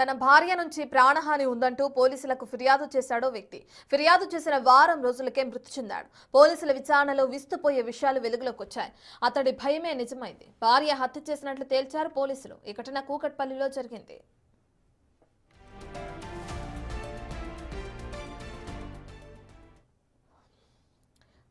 తన భార్య నుంచి ప్రాణహాని ఉందంటూ పోలీసులకు ఫిర్యాదు చేశాడో వ్యక్తి. ఫిర్యాదు చేసిన వారం రోజులకే మృతి చెందాడు. పోలీసుల విచారణలో విస్తుపోయే విషయాలు వెలుగులోకి వచ్చాయి. అతడి భయమే నిజమైంది. భార్య హత్య చేసినట్లు తేల్చారు పోలీసులు. ఈ ఘటన కూకట్పల్లిలో జరిగింది.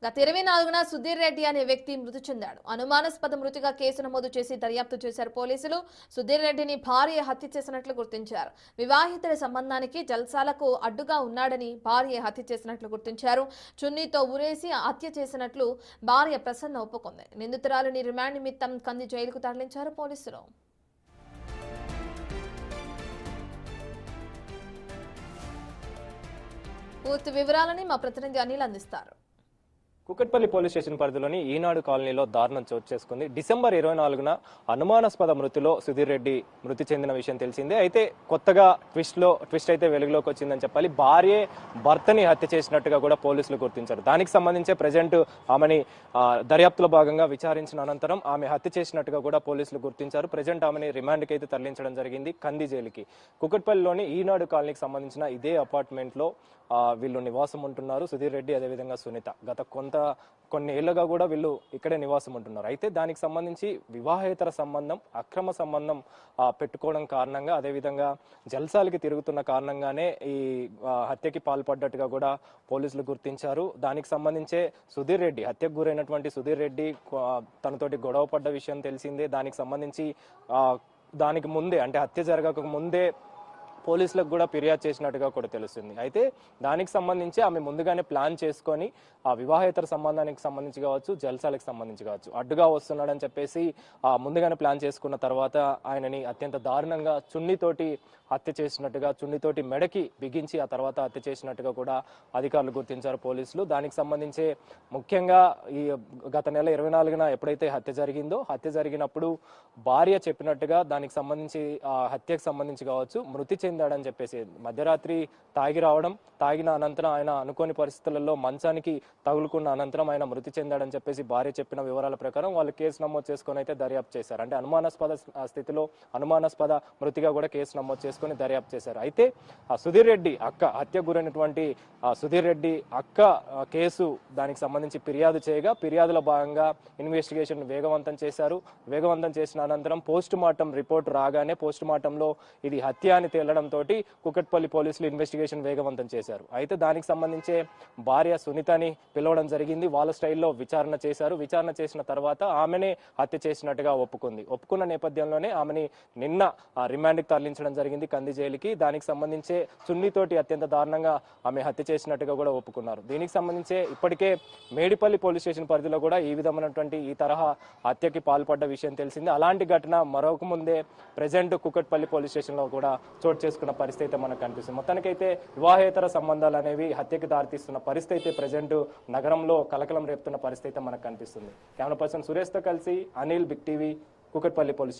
గత 24న సుధీర్ రెడ్డి అనే వ్యక్తి మృతి చెందాడు. అనుమానాస్పద మృతిగా కేసు నమోదు చేసి దర్యాప్తు చేశారు పోలీసులు. సుధీర్ రెడ్డిని భార్య హత్య చేసినట్లు గుర్తించారు. వివాహితుల సంబంధానికి జల్సాలకు అడ్డుగా ఉన్నాడని భార్య హత్య చేసినట్లు గుర్తించారు. చున్నీతో ఉరేసి హత్య చేసినట్లు భార్య ప్రసన్న ఒప్పుకుంది. నిందితురాలిని రిమాండ్ నిమిత్తం కంది జైలుకు తరలించారు పోలీసులు. పూర్తి వివరాలని మా ప్రతినిధి అనిల్ అందిస్తారు. కూకట్పల్లి పోలీస్ స్టేషన్ పరిధిలోని ఈనాడు కాలనీలో దారుణం చోటు చేసుకుంది. డిసెంబర్ 24న అనుమానాస్పద మృతిలో సుధీర్ రెడ్డి మృతి చెందిన విషయం తెలిసిందే. అయితే కొత్తగా ట్విస్ట్ అయితే వెలుగులోకి వచ్చిందని చెప్పాలి. భార్యే భర్తని హత్య చేసినట్టుగా కూడా పోలీసులు గుర్తించారు. దానికి సంబంధించి ప్రజెంట్ ఆమెని దర్యాప్తులో భాగంగా విచారించిన అనంతరం ఆమె హత్య చేసినట్టుగా కూడా పోలీసులు గుర్తించారు. ప్రజెంట్ ఆమెని రిమాండ్కి అయితే తరలించడం జరిగింది కంది జైలుకి. కూకట్పల్లిలోని ఈనాడు కాలనీకి సంబంధించిన ఇదే అపార్ట్మెంట్ లో వీళ్ళు నివాసం ఉంటున్నారు. సుధీర్ రెడ్డి అదేవిధంగా సునీత గత కొన్ని ఏళ్లుగా కూడా వీళ్ళు ఇక్కడే నివాసం ఉంటున్నారు. అయితే దానికి సంబంధించి వివాహేతర సంబంధం, అక్రమ సంబంధం పెట్టుకోవడం కారణంగా, అదేవిధంగా జల్సాలకి తిరుగుతున్న కారణంగానే ఈ హత్యకి పాల్పడ్డట్టుగా కూడా పోలీసులు గుర్తించారు. దానికి సంబంధించే సుధీర్ రెడ్డి, హత్యకు గురైనటువంటి సుధీర్ రెడ్డి తనతోటి గొడవ పడ్డ విషయం తెలిసిందే. దానికి సంబంధించి దానికి ముందే, అంటే హత్య జరగక ముందే పోలీసులకు కూడా ఫిర్యాదు చేసినట్టుగా కూడా తెలుస్తుంది. అయితే దానికి సంబంధించి ఆమె ముందుగానే ప్లాన్ చేసుకొని ఆ వివాహేతర సంబంధానికి సంబంధించి కావచ్చు, జల్సాలకు సంబంధించి కావచ్చు, అడ్డుగా వస్తున్నాడని చెప్పేసి ముందుగానే ప్లాన్ చేసుకున్న తర్వాత ఆయనని అత్యంత దారుణంగా చున్నీతోటి హత్య చేసినట్టుగా, చున్నీతోటి మెడకి బిగించి ఆ తర్వాత హత్య చేసినట్టుగా కూడా అధికారులు గుర్తించారు పోలీసులు. దానికి సంబంధించి ముఖ్యంగా ఈ గత నెల 24న ఎప్పుడైతే హత్య జరిగిందో, హత్య జరిగినప్పుడు భార్య చెప్పినట్టుగా దానికి సంబంధించి హత్యకు సంబంధించి కావచ్చు, మృతి చెందాడని చెప్పేసి మధ్యరాత్రి తాగి రావడం, తాగిన అనంతరం ఆయన అనుకోని పరిస్థితులలో మంచానికి తగులుకున్న అనంతరం ఆయన మృతి చెందాడని చెప్పేసి భార్య చెప్పిన వివరాల ప్రకారం వాళ్ళు కేసు నమోదు చేసుకొని అయితే దర్యాప్తు చేశారు. అంటే అనుమానాస్పద స్థితిలో అనుమానాస్పద మృతిగా కూడా కేసు నమోదు చేసుకొని దర్యాప్తు చేశారు. అయితే ఆ సుధీర్ రెడ్డి అక్క, హత్య గురైనటువంటి సుధీర్ రెడ్డి అక్క కేసు దానికి సంబంధించి ఫిర్యాదు చేయగా, ఫిర్యాదులో భాగంగా ఇన్వెస్టిగేషన్ వేగవంతం చేశారు. వేగవంతం చేసిన అనంతరం పోస్ట్ మార్టం రిపోర్ట్ రాగానే పోస్ట్ మార్టంలో ఇది హత్య అని తేలడంతో కూకట్పల్లి పోలీసులు ఇన్వెస్టిగేషన్ వేగవంతం చేశారు. అయితే దానికి సంబంధించే భార్య సునీతని పిలవడం జరిగింది. వాళ్ళ స్టైల్లో విచారణ చేశారు. విచారణ చేసిన తర్వాత ఆమెనే హత్య చేసినట్టుగా ఒప్పుకున్న నేపథ్యంలోనే ఆమెని నిన్న రిమాండ్కి తరలించడం జరిగింది కంది జైలుకి. దానికి సంబంధించే చున్నీతోటి అత్యంత దారుణంగా ఆమె హత్య చేసినట్టుగా కూడా ఒప్పుకున్నారు. దీనికి సంబంధించే ఇప్పటికే మేడిపల్లి పోలీస్ స్టేషన్ పరిధిలో కూడా ఈ విధమైనటువంటి ఈ తరహా హత్యకి పాల్పడ్డ విషయం తెలిసింది. అలాంటి ఘటన మరొక ముందే ప్రజెంట్ కూకట్పల్లి పోలీస్ స్టేషన్ లో కూడా చోటు చేసుకున్న పరిస్థితి అయితే మనకు కనిపిస్తుంది. మొత్తానికైతే వివాహేతర సంబంధాలు అనేవి హత్యకి దారితీస్తున్న పరిస్థితి అయితే ప్రజెంట్ నగరంలో కలకలం రేపుతున్న పరిస్థితి అయితే మనకు కనిపిస్తుంది. కెమెరా పర్సన్ సురేష్తో కలిసి Anil, big TV, Kukatpally police